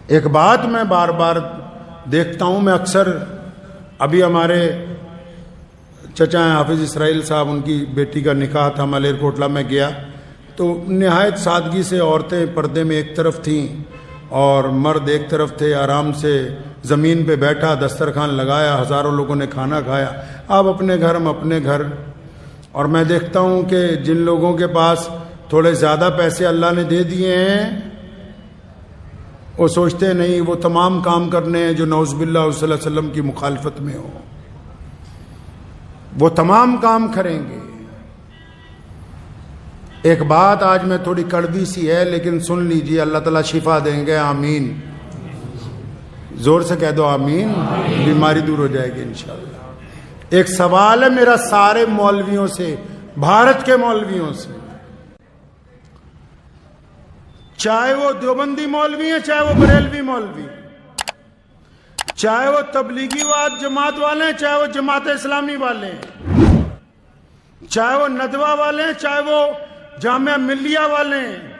ایک بات میں بار بار دیکھتا ہوں، میں اکثر ابھی ہمارے چچا ہیں حافظ اسرائیل صاحب، ان کی بیٹی کا نکاح تھا، ملیر کوٹلہ میں گیا تو نہایت سادگی سے عورتیں پردے میں ایک طرف تھیں اور مرد ایک طرف تھے، آرام سے زمین پہ بیٹھا، دسترخوان لگایا، ہزاروں لوگوں نے کھانا کھایا، آپ اپنے گھر ہم اپنے گھر۔ اور میں دیکھتا ہوں کہ جن لوگوں کے پاس تھوڑے زیادہ پیسے اللہ نے دے دیے ہیں وہ سوچتے نہیں وہ تمام کام کرنے ہیں جو نعوذ باللہ صلی اللہ علیہ وسلم کی مخالفت میں ہو، وہ تمام کام کریں گے۔ ایک بات آج میں تھوڑی کڑوی سی ہے لیکن سن لیجیے، اللہ تعالیٰ شفا دیں گے، آمین، زور سے کہہ دو آمین، بیماری دور ہو جائے گی انشاءاللہ۔ ایک سوال ہے میرا سارے مولویوں سے، بھارت کے مولویوں سے، چاہے وہ دیوبندی مولوی ہیں، چاہے وہ بریلوی مولوی، چاہے وہ تبلیغی جماعت والے ہیں، چاہے وہ جماعت اسلامی والے ہیں، چاہے وہ ندوہ والے ہیں، چاہے وہ جامعہ ملیہ والے ہیں،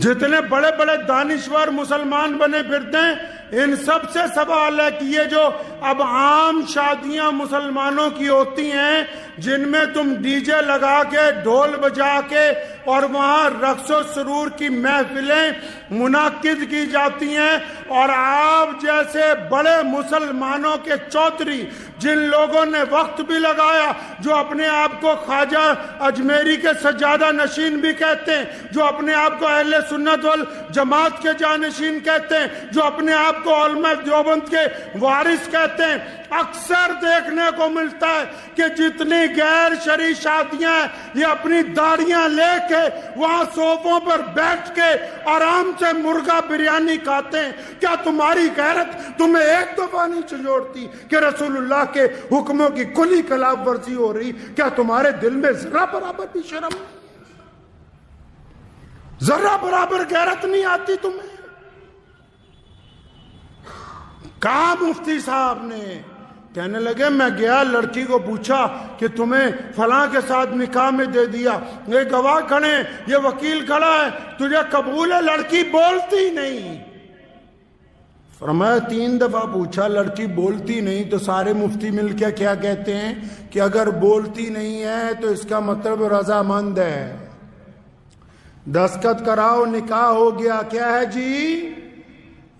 جتنے بڑے بڑے دانشور مسلمان بنے پھرتے ہیں، ان سب سے سوال ہے کہ یہ جو اب عام شادیاں مسلمانوں کی ہوتی ہیں جن میں تم ڈی جے لگا کے ڈھول بجا کے اور وہاں رقص و سرور کی محفلیں منعقد کی جاتی ہیں، اور آپ جیسے بڑے مسلمانوں کے چودھری جن لوگوں نے وقت بھی لگایا، جو اپنے آپ کو خواجہ اجمیری کے سجادہ نشین بھی کہتے ہیں، جو اپنے آپ کو اہل سنت والجماعت کے جانشین کہتے ہیں، جو اپنے آپ کو علماء دیوبند کے وارث کہتے ہیں، اکثر دیکھنے کو ملتا ہے کہ جتنی غیر شرعی شادیاں ہیں یہ اپنی داڑیاں لے کے وہاں صوفوں پر بیٹھ کے آرام سے مرغا بریانی کھاتے ہیں۔ کیا تمہاری غیرت تمہیں ایک دفعہ نہیں چنجوڑتی کہ رسول اللہ کے حکموں کی کلی خلاف ورزی ہو رہی؟ کیا تمہارے دل میں ذرہ برابر بھی شرم، ذرہ برابر غیرت نہیں آتی تمہیں؟ کہا مفتی صاحب نے، کہنے لگے میں گیا لڑکی کو پوچھا کہ تمہیں فلاں کے ساتھ نکاح میں دے دیا، یہ گواہ کھڑے، یہ وکیل کھڑا ہے، تجھے قبول ہے؟ لڑکی بولتی نہیں۔ فرمایا 3 دفعہ پوچھا، لڑکی بولتی نہیں، تو سارے مفتی مل کے کیا کہتے ہیں کہ اگر بولتی نہیں ہے تو اس کا مطلب رضامند ہے، دستخط کراؤ نکاح ہو گیا۔ کیا ہے جی؟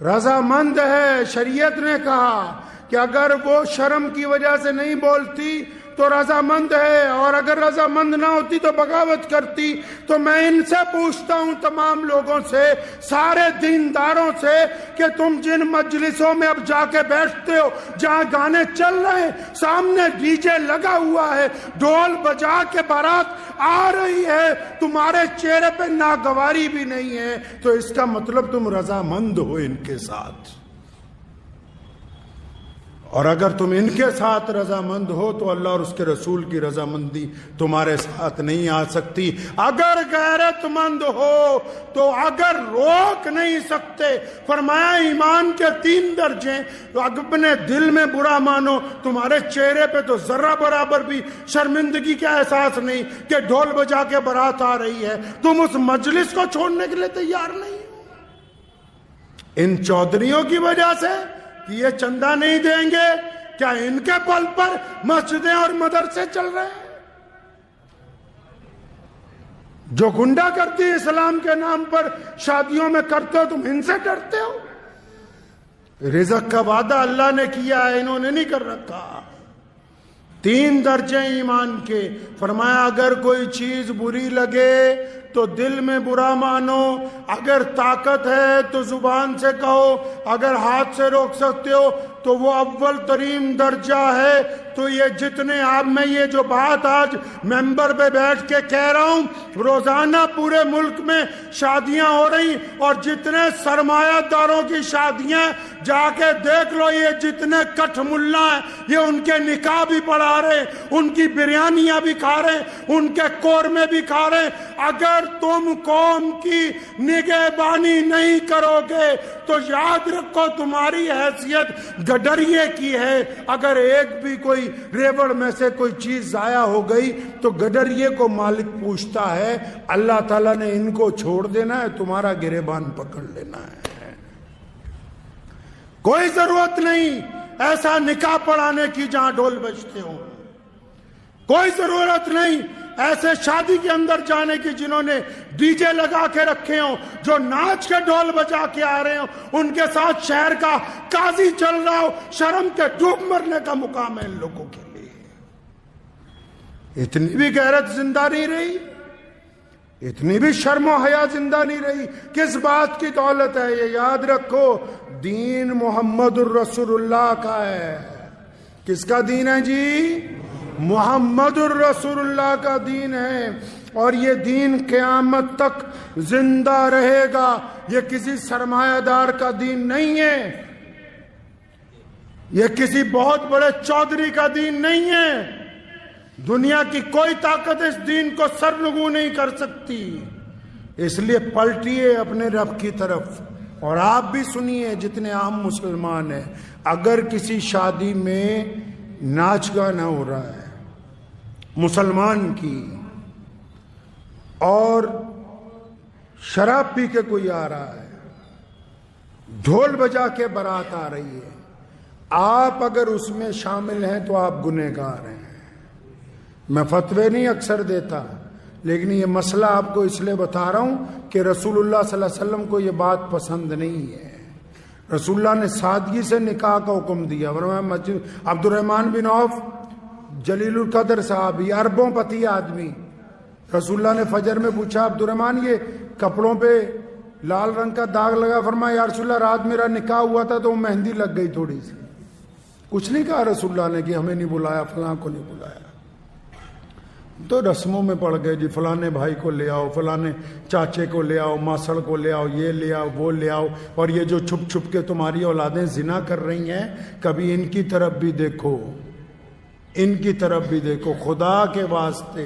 رضامند ہے۔ شریعت نے کہا کہ اگر وہ شرم کی وجہ سے نہیں بولتی تو رضامند ہے، اور اگر رضامند نہ ہوتی تو بغاوت کرتی۔ تو میں ان سے پوچھتا ہوں، تمام لوگوں سے، سارے دینداروں سے، کہ تم جن مجلسوں میں اب جا کے بیٹھتے ہو جہاں گانے چل رہے ہیں، سامنے ڈی جے لگا ہوا ہے، ڈھول بجا کے بارات آ رہی ہے، تمہارے چہرے پہ ناگواری بھی نہیں ہے، تو اس کا مطلب تم رضامند ہو ان کے ساتھ۔ اور اگر تم ان کے ساتھ رضامند ہو تو اللہ اور اس کے رسول کی رضامندی تمہارے ساتھ نہیں آ سکتی۔ اگر غیرت مند ہو تو اگر روک نہیں سکتے، فرمایا ایمان کے 3 درجے، تو اپنے دل میں برا مانو، تمہارے چہرے پہ تو ذرہ برابر بھی شرمندگی کا احساس نہیں کہ ڈھول بجا کے بارات آ رہی ہے، تم اس مجلس کو چھوڑنے کے لیے تیار نہیں ہو۔ ان چودھریوں کی وجہ سے کہ یہ چندہ نہیں دیں گے، کیا ان کے پل پر مسجدیں اور مدرسے چل رہے ہیں؟ جو گنڈا کرتی اسلام کے نام پر شادیوں میں کرتے ہو، تم ان سے ڈرتے ہو؟ رزق کا وعدہ اللہ نے کیا ہے، انہوں نے نہیں کر رکھا۔ 3 درجے ایمان کے، فرمایا اگر کوئی چیز بری لگے تو دل میں برا مانو، اگر طاقت ہے تو زبان سے کہو، اگر ہاتھ سے روک سکتے ہو تو وہ اول ترین درجہ ہے۔ تو یہ جتنے آپ میں یہ جو بات آج ممبر پہ بیٹھ کے کہہ رہا ہوں، روزانہ پورے ملک میں شادیاں ہو رہی، اور جتنے سرمایہ داروں کی شادیاں جا کے دیکھ لو، یہ جتنے کٹھ ملا ہیں یہ ان کے نکاح بھی پڑھا رہے، ان کی بریانیاں بھی کھا رہے، ان کے قورمے بھی کھا رہے۔ اگر اگر تم قوم کی نگہبانی نہیں کرو گے تو یاد رکھو تمہاری حیثیت گڈریے کی ہے. اگر ایک بھی کوئی ریوڑ میں سے کوئی چیز ضائع ہو گئی تو گڈریے کو مالک پوچھتا ہے. اللہ تعالیٰ نے ان کو چھوڑ دینا ہے, تمہارا گریبان پکڑ لینا ہے. کوئی ضرورت نہیں ایسا نکاح پڑھانے کی جہاں ڈھول بجتے ہوں. کوئی ضرورت نہیں ایسے شادی کے اندر جانے کی جنہوں نے ڈی جے لگا کے رکھے ہوں, جو ناچ کے ڈھول بجا کے آ رہے ہوں, ان کے ساتھ شہر کا قاضی چل رہا ہو. شرم کے ڈوب مرنے کا مقام ہے ان لوگوں کے لیے. اتنی بھی غیرت زندہ نہیں رہی, اتنی بھی شرم و حیا زندہ نہیں رہی. کس بات کی دولت ہے یہ یاد رکھو, دین محمد الرسول اللہ کا ہے. کس کا دین ہے جی؟ محمد الرسول اللہ کا دین ہے, اور یہ دین قیامت تک زندہ رہے گا. یہ کسی سرمایہ دار کا دین نہیں ہے, یہ کسی بہت بڑے چودھری کا دین نہیں ہے. دنیا کی کوئی طاقت اس دین کو سرنگوں نہیں کر سکتی. اس لیے پلٹیے اپنے رب کی طرف. اور آپ بھی سنیے جتنے عام مسلمان ہیں, اگر کسی شادی میں ناچ گانا ہو رہا ہے مسلمان کی, اور شراب پی کے کوئی آ رہا ہے, ڈھول بجا کے بارات آ رہی ہے, آپ اگر اس میں شامل ہیں تو آپ گنہگار ہیں. میں فتوے نہیں اکثر دیتا, لیکن یہ مسئلہ آپ کو اس لیے بتا رہا ہوں کہ رسول اللہ صلی اللہ علیہ وسلم کو یہ بات پسند نہیں ہے. رسول اللہ نے سادگی سے نکاح کا حکم دیا. عبد الرحمن بن عوف جلیل القدر صحابی, اربوں پتی آدمی, رسول اللہ نے فجر میں پوچھا عبد الرحمن یہ کپڑوں پہ لال رنگ کا داغ لگا, فرمایا یا رسول اللہ رات میرا نکاح ہوا تھا تو مہندی لگ گئی تھوڑی سی. کچھ نہیں کہا رسول اللہ نے کہ ہمیں نہیں بلایا, فلاں کو نہیں بلایا. تو رسموں میں پڑ گئے جی, فلانے بھائی کو لے آؤ, فلانے چاچے کو لے آؤ, ماسڑ کو لے آؤ, یہ لے آؤ, وہ لے آؤ. اور یہ جو چھپ چھپ کے تمہاری اولادیں زنا کر رہی ہیں, کبھی ان کی طرف بھی دیکھو, ان کی طرف بھی دیکھو. خدا کے واسطے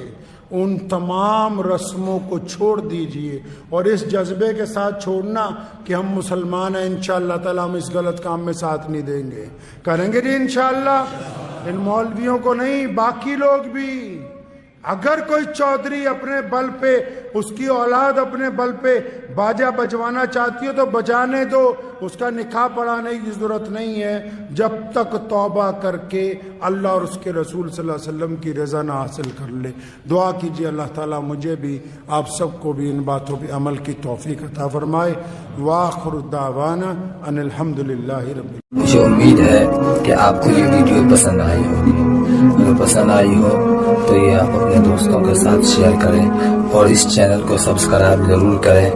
ان تمام رسموں کو چھوڑ دیجئے, اور اس جذبے کے ساتھ چھوڑنا کہ ہم مسلمان ہیں, انشاءاللہ تعالی ہم اس غلط کام میں ساتھ نہیں دیں گے. کریں گے جی انشاءاللہ. ان مولویوں کو نہیں, باقی لوگ بھی. اگر کوئی چودھری اپنے بل پہ, اس کی اولاد اپنے بل پہ باجا بجوانا چاہتی ہو تو بجانے دو, اس کا نکاح پڑھانے کی ضرورت نہیں ہے جب تک توبہ کر کے اللہ اور اس کے رسول صلی اللہ علیہ وسلم کی رضا نہ حاصل کر لے. دعا کیجیے اللہ تعالیٰ مجھے بھی آپ سب کو بھی ان باتوں پہ عمل کی توفیق عطا فرمائے. وآخر دعوانا ان الحمدللہ رب العالمین. مجھے امید ہے کہ آپ کو یہ ویڈیو پسند آئی ہوگی. اگر پسند آئی ہو تو یہ آپ اپنے دوستوں کے ساتھ شیئر کریں, اور اس چینل کو سبسکرائب ضرور کریں.